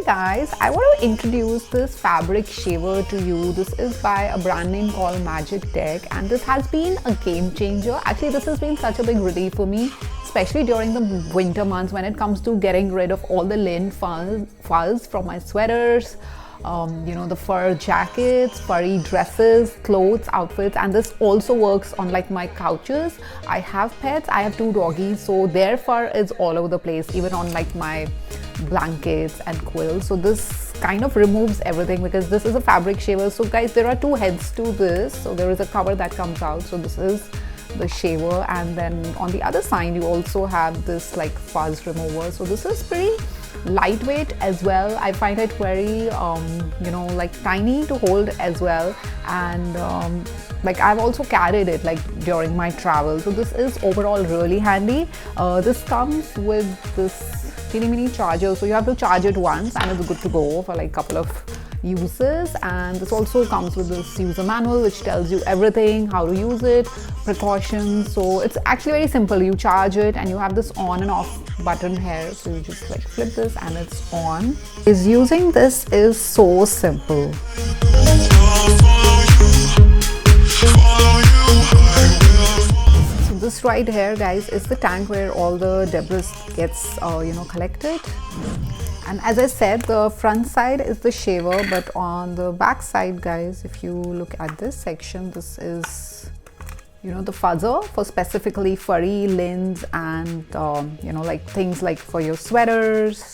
guys, I want to introduce this fabric shaver to you. This is by a brand name called Magictec, and this has been a game changer. Actually, this has been such a big relief for me, especially during the winter months when it comes to getting rid of all the linen fuzz from my sweaters, the fur jackets, furry dresses, clothes, outfits. And this also works on like my couches. I have pets, I have 2 doggies, so their fur is all over the place, even on like my blankets and quills. So this kind of removes everything because this is a fabric shaver. So guys, there are 2 heads to this. So there is a cover that comes out. So this is the shaver, and then on the other side you also have this like fuzz remover. So this is pretty lightweight as well. I find it very like tiny to hold as well, and like I've also carried it like during my travel. So this is overall really handy. This comes with this teeny mini charger, so you have to charge it once and it's good to go for like a couple of uses. And this also comes with this user manual which tells you everything, how to use it, precautions. So it's actually very simple. You charge it and you have this on and off button here, so you just like flip this and it's on. Using this is so simple. So this right here, guys, is the tank where all the debris gets collected. And as I said, the front side is the shaver, but on the back side, guys, if you look at this section, this is the fuzzer for specifically furry linens and like things like for your sweaters,